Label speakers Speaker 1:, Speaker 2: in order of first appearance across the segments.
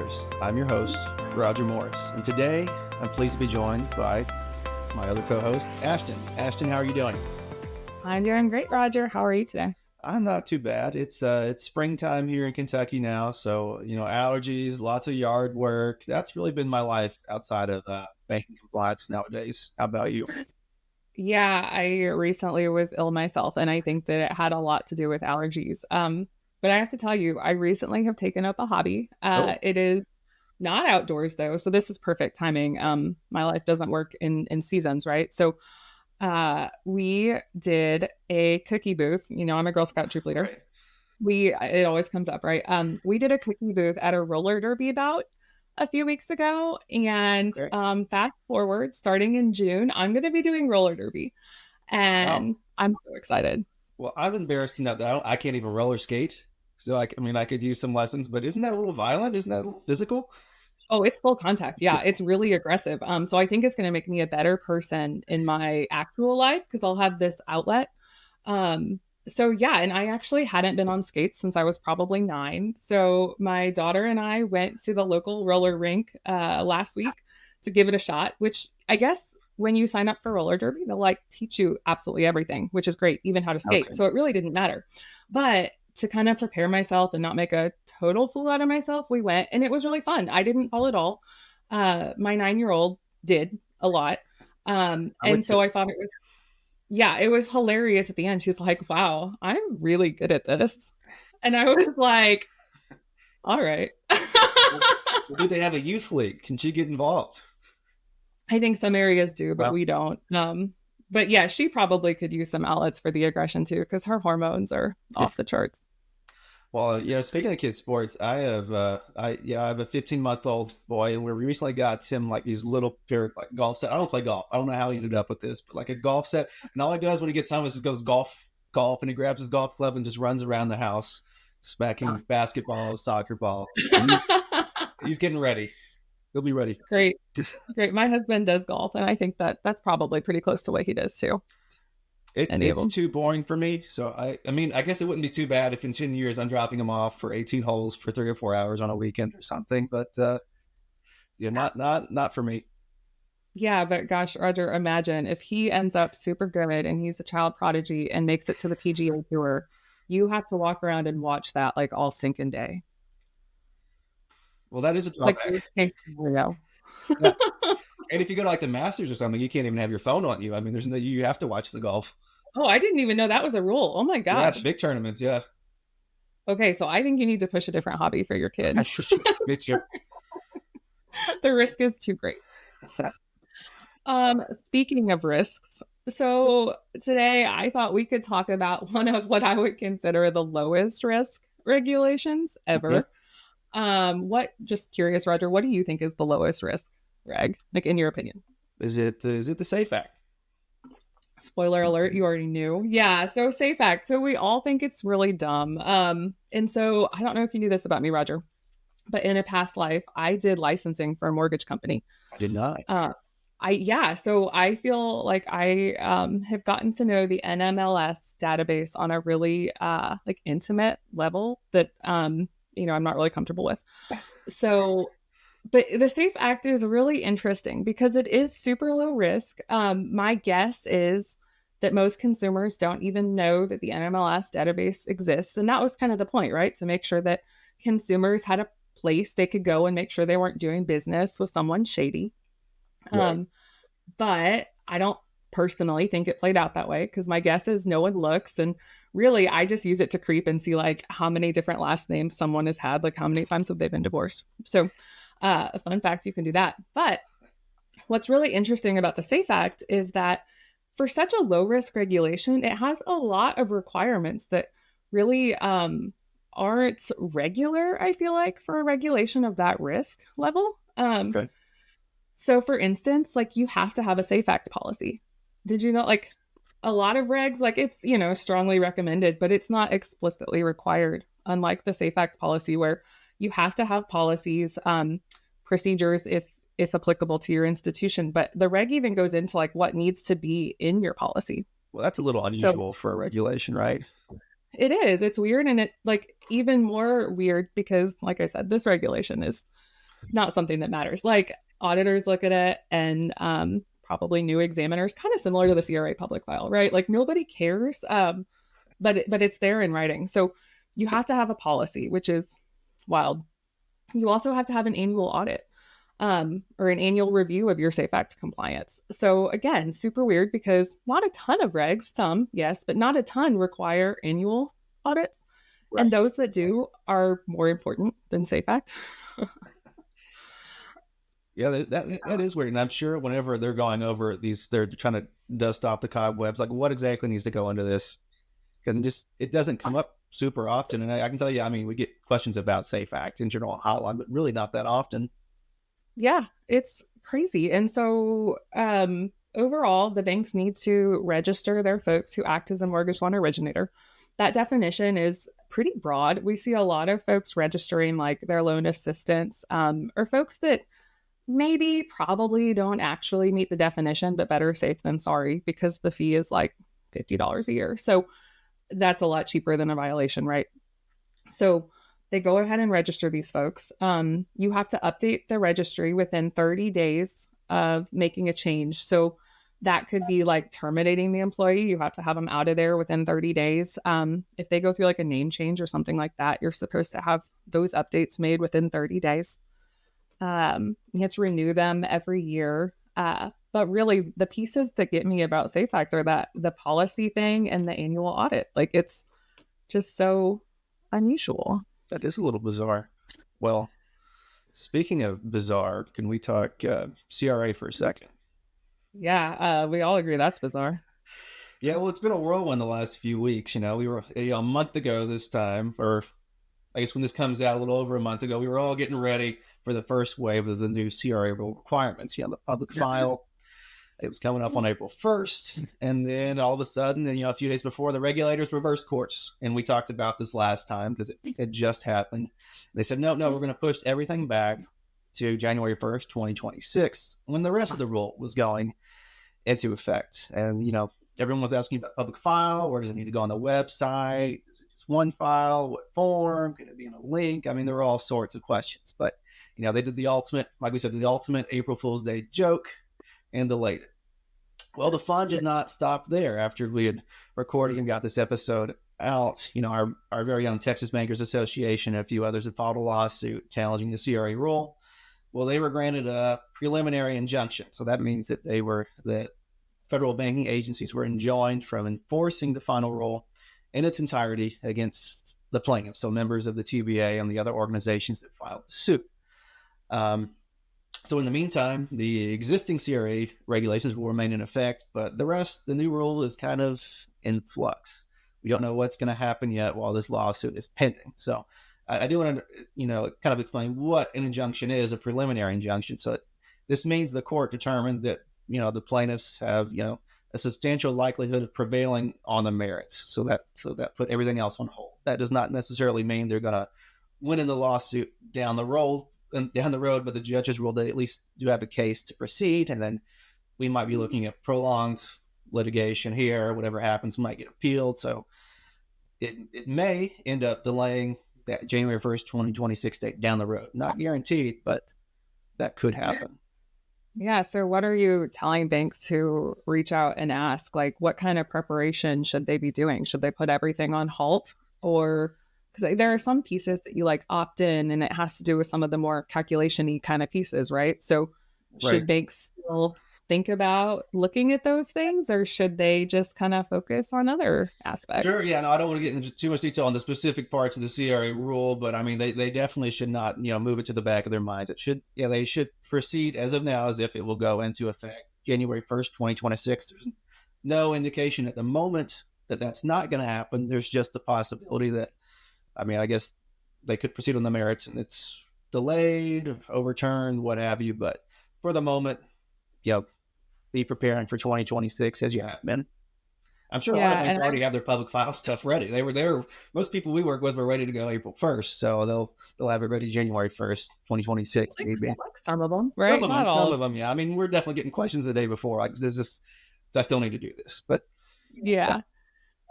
Speaker 1: Matters. I'm your host, Roger Morris, and today I'm pleased to be joined by my other co-host, Ashton. Ashton, how are you doing?
Speaker 2: I'm doing great, Roger. How are you today?
Speaker 1: I'm not too bad. It's springtime here in Kentucky now, so allergies, lots of yard work. That's really been my life outside of banking compliance nowadays. How about you?
Speaker 2: Yeah, I recently was ill myself, and I think that it had a lot to do with allergies. But I have to tell you, I recently have taken up a hobby.
Speaker 1: Oh,
Speaker 2: It is not outdoors though, so this is perfect timing. My life doesn't work in seasons, right? So, we did a cookie booth. I'm a Girl Scout troop leader.
Speaker 1: great.
Speaker 2: It always comes up, right? We did a cookie booth at a roller derby bout a few weeks ago, and
Speaker 1: Great.
Speaker 2: fast forward, starting in June, I'm going to be doing roller derby,
Speaker 1: Wow.
Speaker 2: and I'm so excited.
Speaker 1: Well, I'm embarrassed to note that I can't even roller skate. So I could use some lessons, but isn't that a little violent? Isn't that a little physical?
Speaker 2: Oh, it's full contact. Yeah, it's really aggressive. So I think it's going to make me a better person in my actual life because I'll have this outlet. So yeah, and I actually hadn't been on skates since I was probably 9. So my daughter and I went to the local roller rink last week to give it a shot, which I guess when you sign up for roller derby, they'll like teach you absolutely everything, which is great, even how to skate.
Speaker 1: Okay.
Speaker 2: So it really didn't matter. But to kind of prepare myself and not make a total fool out of myself, we went and it was really fun. I didn't fall at all. My 9-year-old did a lot.
Speaker 1: I would
Speaker 2: And
Speaker 1: say,
Speaker 2: so I thought it was hilarious at the end. She's like, wow, I'm really good at this. And I was like, all right.
Speaker 1: well, do they have a youth league? Can she get involved?
Speaker 2: I think some areas do, but
Speaker 1: Well,
Speaker 2: we don't. But yeah, she probably could use some outlets for the aggression too, because her hormones are off
Speaker 1: if
Speaker 2: the charts.
Speaker 1: well, speaking of kids sports, I have a 15-month-old boy, and we recently got him like these little pair of like golf set. I don't play golf. I don't know how he ended up with this, but like a golf set, and all he does when he gets home is just goes golf, and he grabs his golf club and just runs around the house, smacking basketball, soccer ball. He's getting ready. He'll be ready.
Speaker 2: Great. Great. My husband does golf, and I think that that's probably pretty close to what he does too. Any of
Speaker 1: It's
Speaker 2: them.
Speaker 1: too boring for me. So I guess it wouldn't be too bad if in 10 years I'm dropping him off for 18 holes for 3 or 4 hours on a weekend or something. But not for me.
Speaker 2: Yeah, but gosh, Roger, imagine if he ends up super good and he's a child prodigy and makes it to the PGA Tour, you have to walk around and watch that like all stinking day.
Speaker 1: Well, that is a
Speaker 2: It's like
Speaker 1: drawback.
Speaker 2: worst case scenario.
Speaker 1: Yeah. And if you go to like the Masters or something, you can't even have your phone on you. I mean, there's no, you have to watch the golf.
Speaker 2: Oh, I didn't even know that was a rule. Oh my
Speaker 1: Yeah, the
Speaker 2: gosh.
Speaker 1: big tournaments. Yeah.
Speaker 2: Okay, so I think you need to push a different hobby for your kid.
Speaker 1: It's your,
Speaker 2: The risk is too great. Speaking of risks, so today I thought we could talk about one of what I would consider the lowest risk regulations
Speaker 1: okay.
Speaker 2: ever. Just curious, Roger, what do you think is the lowest risk reg, like in your opinion?
Speaker 1: Is it the Safe Act?
Speaker 2: Spoiler alert, you already knew. Yeah, so safe act. So we all think it's really dumb. And so I don't know if you knew this about me, Roger, but in a past life, I did licensing for a mortgage company.
Speaker 1: I did not.
Speaker 2: So I feel like I have gotten to know the NMLS database on a really like intimate level that I'm not really comfortable with. So, but the Safe Act is really interesting because it is super low risk. My guess is that most consumers don't even know that the NMLS database exists, and that was kind of the point, right? To make sure that consumers had a place they could go and make sure they weren't doing business with someone shady.
Speaker 1: Right.
Speaker 2: But I don't personally think it played out that way because my guess is no one looks. And really, I just use it to creep and see like how many different last names someone has had, like how many times have they been divorced. So, a fun fact, you can do that. But what's really interesting about the SAFE Act is that for such a low risk regulation, it has a lot of requirements that really aren't regular, I feel like, for a regulation of that risk level.
Speaker 1: Okay.
Speaker 2: So for instance, like you have to have a Safe Act policy. Did you know like a lot of regs, like it's, strongly recommended, but it's not explicitly required, unlike the Safe Act policy where you have to have policies, procedures if applicable to your institution. But the reg even goes into like what needs to be in your policy.
Speaker 1: Well, that's a little
Speaker 2: So
Speaker 1: unusual for a regulation, right?
Speaker 2: it is. It's weird, and it like even more weird because, like I said, this regulation is not something that matters. Like auditors look at it, and probably new examiners, kind of similar to the CRA public file, right? Like nobody cares, but it's there in writing. So you have to have a policy, which is wild. You also have to have an annual audit, or an annual review of your Safe Act compliance. So again, super weird because not a ton of regs, some yes, but not a ton require annual audits. And
Speaker 1: Right.
Speaker 2: those that do are more important than Safe Act.
Speaker 1: Yeah, that is weird. And I'm sure whenever they're going over these, they're trying to dust off the cobwebs, like what exactly needs to go into this? Because it doesn't come up super often. And I can tell you, I mean, we get questions about Safe Act in general hotline, but really not that often.
Speaker 2: Yeah, it's crazy. And so overall, the banks need to register their folks who act as a mortgage loan originator. That definition is pretty broad. We see a lot of folks registering like their loan assistants, or folks that maybe probably don't actually meet the definition, but better safe than sorry because the fee is like $50 a year. So that's a lot cheaper than a violation, right? So they go ahead and register these folks. You have to update the registry within 30 days of making a change. So that could be like terminating the employee. You have to have them out of there within 30 days. If they go through like a name change or something like that, you're supposed to have those updates made within 30 days. You have to renew them every year. But really, the pieces that get me about Safe Act are that the policy thing and the annual audit. Like it's just so unusual.
Speaker 1: That is a little bizarre. Well, speaking of bizarre, can we talk CRA for a second?
Speaker 2: Yeah, we all agree that's bizarre.
Speaker 1: Yeah, well, it's been a whirlwind the last few weeks. We were a month ago this time, or I guess when this comes out, a little over a month ago, we were all getting ready for the first wave of the new CRA rule requirements. The public file. It was coming up on April 1st. And then all of a sudden, a few days before, the regulators reversed course. And we talked about this last time because it had just happened. They said, no, we're going to push everything back to January 1st, 2026, when the rest of the rule was going into effect. And, everyone was asking about public file. Where does it need to go on the website? Is it just one file? What form? Can it be in a link? I mean, there were all sorts of questions. But, they did the ultimate, like we said, the ultimate April Fool's Day joke and delayed it. Well, the fun did not stop there. After we had recorded and got this episode out, our very own Texas Bankers Association and a few others had filed a lawsuit challenging the CRA rule. Well, they were granted a preliminary injunction. So that means that that federal banking agencies were enjoined from enforcing the final rule in its entirety against the plaintiffs, so members of the TBA and the other organizations that filed the suit. So in the meantime, the existing CRA regulations will remain in effect, but the new rule is kind of in flux. We don't know what's going to happen yet while this lawsuit is pending. So I do want to, kind of explain what an injunction is, a preliminary injunction. So this means the court determined that, the plaintiffs have, a substantial likelihood of prevailing on the merits. So that put everything else on hold. That does not necessarily mean they're going to win in the lawsuit down the road, but the judges ruled they at least do have a case to proceed. And then we might be looking at prolonged litigation here. Whatever happens might get appealed. So it may end up delaying that January 1st, 2026 date down the road. Not guaranteed, but that could happen.
Speaker 2: Yeah. So, what are you telling banks to reach out and ask? Like, what kind of preparation should they be doing? Should they put everything on halt? Or because there are some pieces that you like opt in and it has to do with some of the more calculation-y kind of pieces, right? So,
Speaker 1: Right.
Speaker 2: should banks still think about looking at those things, or should they just kind of focus on other aspects?
Speaker 1: Sure. Yeah. No, I don't want to get into too much detail on the specific parts of the CRA rule, but I mean, they definitely should not, move it to the back of their minds. They should proceed as of now as if it will go into effect January 1st, 2026. There's no indication at the moment that that's not going to happen. There's just the possibility that, I guess they could proceed on the merits and it's delayed, overturned, what have you. But for the moment, be preparing for 2026 as you have been. I'm sure a lot of banks already have their public file stuff ready. They were most people we work with were ready to go April 1st, so they'll have it ready January 1st, 2026.
Speaker 2: Like some of them, right?
Speaker 1: Some of them, yeah. I mean, we're definitely getting questions the day before. Like, I still need to do this, but
Speaker 2: yeah.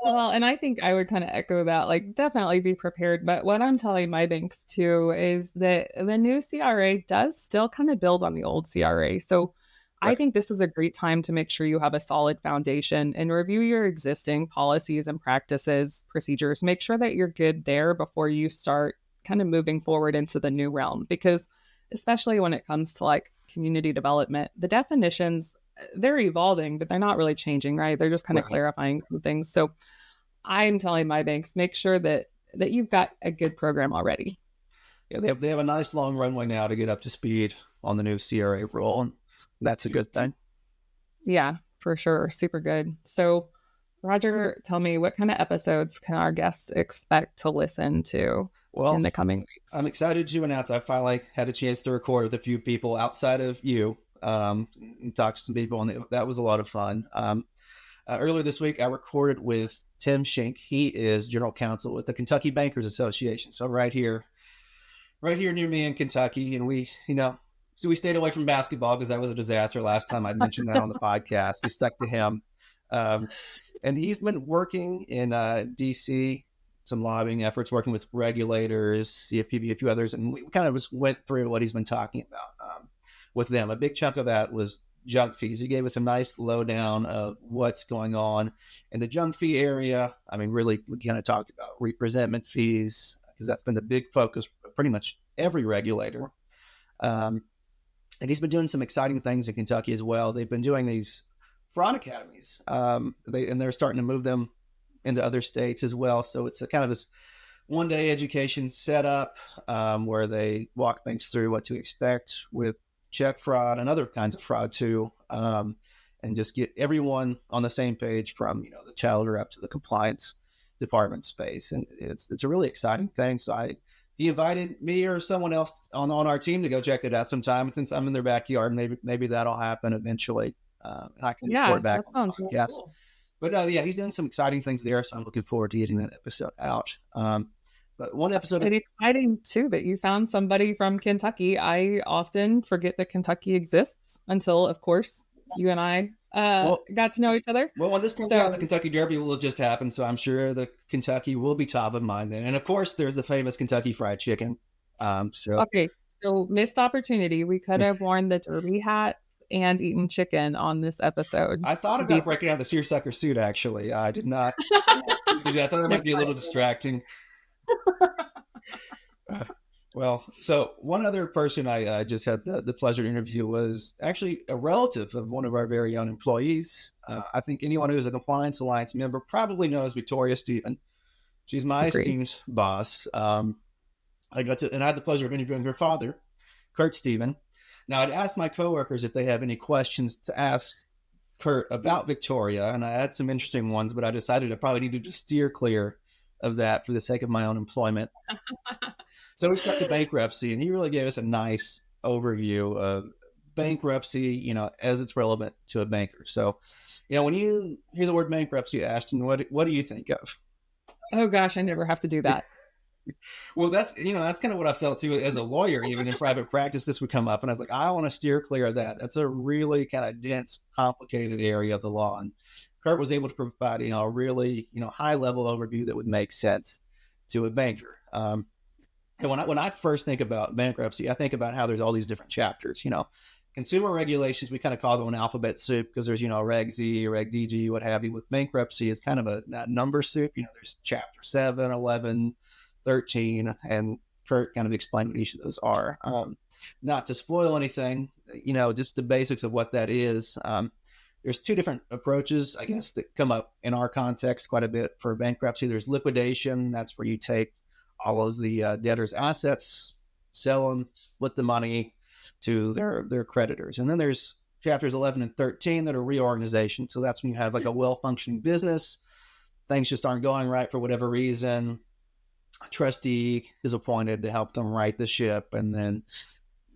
Speaker 2: Well, and I think I would kind of echo that, like, definitely be prepared. But what I'm telling my banks too is that the new CRA does still kind of build on the old CRA. So I
Speaker 1: Right.
Speaker 2: think this is a great time to make sure you have a solid foundation and review your existing policies and practices, procedures. Make sure that you're good there before you start kind of moving forward into the new realm. Because especially when it comes to like community development, the definitions, they're evolving, but they're not really changing, right? They're just kind of
Speaker 1: Right.
Speaker 2: clarifying some things. So I'm telling my banks, make sure that you've got a good program already.
Speaker 1: Yeah, they have a nice long runway now to get up to speed on the new CRA rule, and that's a good thing.
Speaker 2: Yeah, for sure. Super good. So, Roger, tell me, what kind of episodes can our guests expect to listen to in
Speaker 1: Well,
Speaker 2: the coming
Speaker 1: I'm
Speaker 2: weeks?
Speaker 1: excited to announce I finally had a chance to record with a few people outside of you, and talk to some people, and that was a lot of fun. Earlier this week, I recorded with Tim Schenck. He is general counsel with the Kentucky Bankers Association. So right here near me in Kentucky, and so we stayed away from basketball because that was a disaster last time I mentioned that on the podcast. We stuck to him, um, and he's been working in DC, some lobbying efforts, working with regulators, CFPB, a few others, and we kind of just went through what he's been talking about with them. A big chunk of that was junk fees. He gave us a nice lowdown of what's going on in the junk fee area. I mean, really, we kind of talked about representment fees because that's been the big focus of pretty much every regulator. Um, and he's been doing some exciting things in Kentucky as well. They've been doing these fraud academies, they're starting to move them into other states as well. So it's a kind of this one-day education setup where they walk banks through what to expect with check fraud and other kinds of fraud too, and just get everyone on the same page from the teller up to the compliance department space. And it's a really exciting thing. So he invited me or someone else on our team to go check it out sometime. And since I'm in their backyard, maybe that'll happen eventually. I can report
Speaker 2: Yeah,
Speaker 1: back
Speaker 2: that
Speaker 1: on
Speaker 2: sounds
Speaker 1: the
Speaker 2: really
Speaker 1: podcast.
Speaker 2: cool.
Speaker 1: But yeah, he's doing some exciting things there, so I'm looking forward to getting that episode out. But one episode,
Speaker 2: And exciting too that you found somebody from Kentucky. I often forget that Kentucky exists until, of course, you and I
Speaker 1: well,
Speaker 2: got to know each other.
Speaker 1: when this comes out, the
Speaker 2: So,
Speaker 1: Kentucky Derby will have just happened, so I'm sure the Kentucky will be top of mind then. And of course, there's the famous Kentucky Fried Chicken. So
Speaker 2: okay, so missed opportunity. We could have worn the derby hats and eaten chicken on this episode
Speaker 1: I thought
Speaker 2: to be
Speaker 1: about
Speaker 2: fair.
Speaker 1: breaking out the seersucker suit. Actually, I did not. I thought that might
Speaker 2: Next
Speaker 1: be a little distracting. Uh, well, so one other person I just had the pleasure to interview was actually a relative of one of our very own employees. I think anyone who is a Compliance Alliance member probably knows Victoria Stephen. She's my
Speaker 2: agree.
Speaker 1: esteemed boss. And I had the pleasure of interviewing her father, Kurt Stephen. Now, I'd asked my coworkers if they have any questions to ask Kurt about Victoria, and I had some interesting ones, but I decided I probably needed to steer clear of that for the sake of my own employment. So we stuck to bankruptcy, and he really gave us a nice overview of bankruptcy, as it's relevant to a banker. So, when you hear the word bankruptcy, Ashton, what do you think of?
Speaker 2: Oh gosh, I never have to do that.
Speaker 1: Well, that's kind of what I felt too as a lawyer. Even in private practice, this would come up, and I was like, I want to steer clear of that. That's a really kind of dense, complicated area of the law, and Kurt was able to provide a really high level overview that would make sense to a banker. And when I first think about bankruptcy, I think about how there's all these different chapters. Consumer regulations, we kind of call them an alphabet soup because there's Reg Z, Reg DG, what have you. With bankruptcy, it's kind of a number soup. There's chapter 7, 11, 13, and Kurt kind of explained what each of those are. Not to spoil anything, just the basics of what that is. There's two different approaches, I guess, that come up in our context quite a bit for bankruptcy. There's liquidation. That's where you take all of the debtors' assets, sell them, split the money to their creditors. And then there's chapters 11 and 13 that are reorganization. So that's when you have like a well-functioning business. Things just aren't going right for whatever reason. A trustee is appointed to help them right the ship and then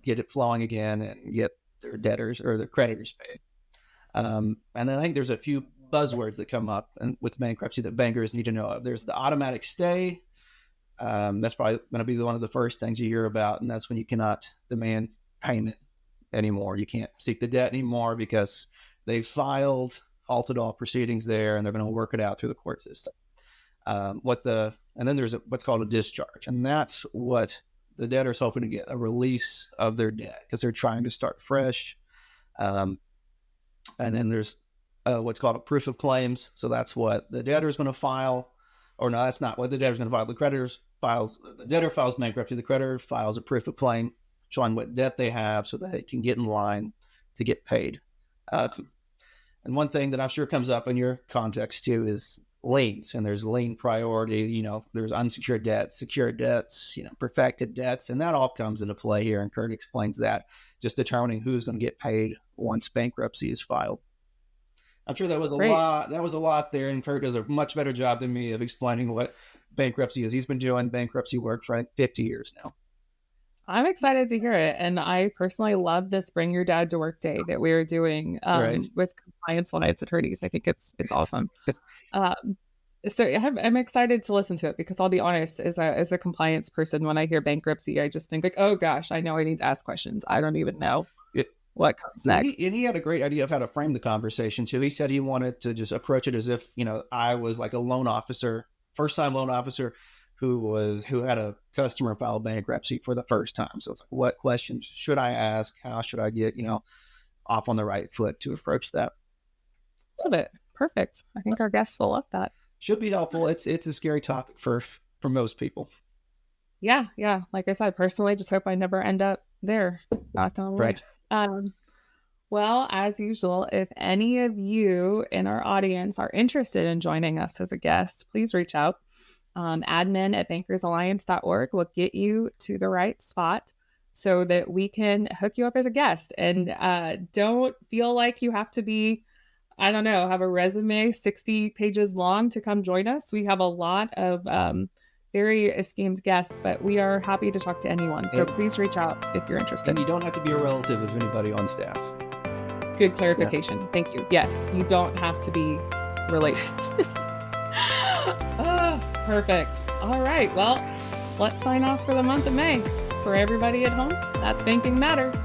Speaker 1: get it flowing again and get their debtors or their creditors paid. And then I think there's a few buzzwords that come up with bankruptcy that bankers need to know of. There's the automatic stay. That's probably going to be one of the first things you hear about, and that's when you cannot demand payment anymore. You can't seek the debt anymore because they filed halted all proceedings there, and they're going to work it out through the court system. And then there's what's called a discharge, and that's what the debtor's hoping to get, a release of their debt because they're trying to start fresh. And then there's what's called a proof of claims. So that's what the debtor is going to file, or no, that's not what the debtor is going to file. The debtor files bankruptcy. The creditor files a proof of claim showing what debt they have so that they can get in line to get paid. And one thing that I'm sure comes up in your context too is liens, and there's lien priority, there's unsecured debts, secured debts, perfected debts, and that all comes into play here. And Kurt explains that, just determining who's going to get paid once bankruptcy is filed. I'm sure that was a lot there, and Kurt does a much better job than me of explaining what bankruptcy is. He's been doing bankruptcy work for 50 years now.
Speaker 2: I'm excited to hear it. And I personally love this Bring Your Dad to Work Day that we are doing with Compliance Alliance attorneys. I think it's awesome. So I'm excited to listen to it because I'll be honest, as a compliance person, when I hear bankruptcy, I just think like, oh gosh, I know I need to ask questions. I don't even know what comes next.
Speaker 1: He had a great idea of how to frame the conversation too. He said he wanted to just approach it as if, I was like a loan officer, first-time loan officer who had a customer file bankruptcy for the first time. So it's like, what questions should I ask? How should I get, off on the right foot to approach that?
Speaker 2: Love it. Perfect. I think our guests will love that.
Speaker 1: Should be helpful. It's a scary topic for most people.
Speaker 2: Yeah. Like I said, personally, just hope I never end up there. Not on
Speaker 1: right.
Speaker 2: Well, as usual, if any of you in our audience are interested in joining us as a guest, please reach out. Admin@bankersalliance.org will get you to the right spot so that we can hook you up as a guest. And don't feel like you have to be, I don't know, have a resume 60 pages long to come join us. We have a lot of very esteemed guests, but we are happy to talk to anyone. So please reach out if you're interested.
Speaker 1: And you don't have to be a relative of anybody on staff.
Speaker 2: Good clarification. Yeah. Thank you. Yes, you don't have to be related. Perfect. All right. Well, let's sign off for the month of May. For everybody at home, that's Banking Matters.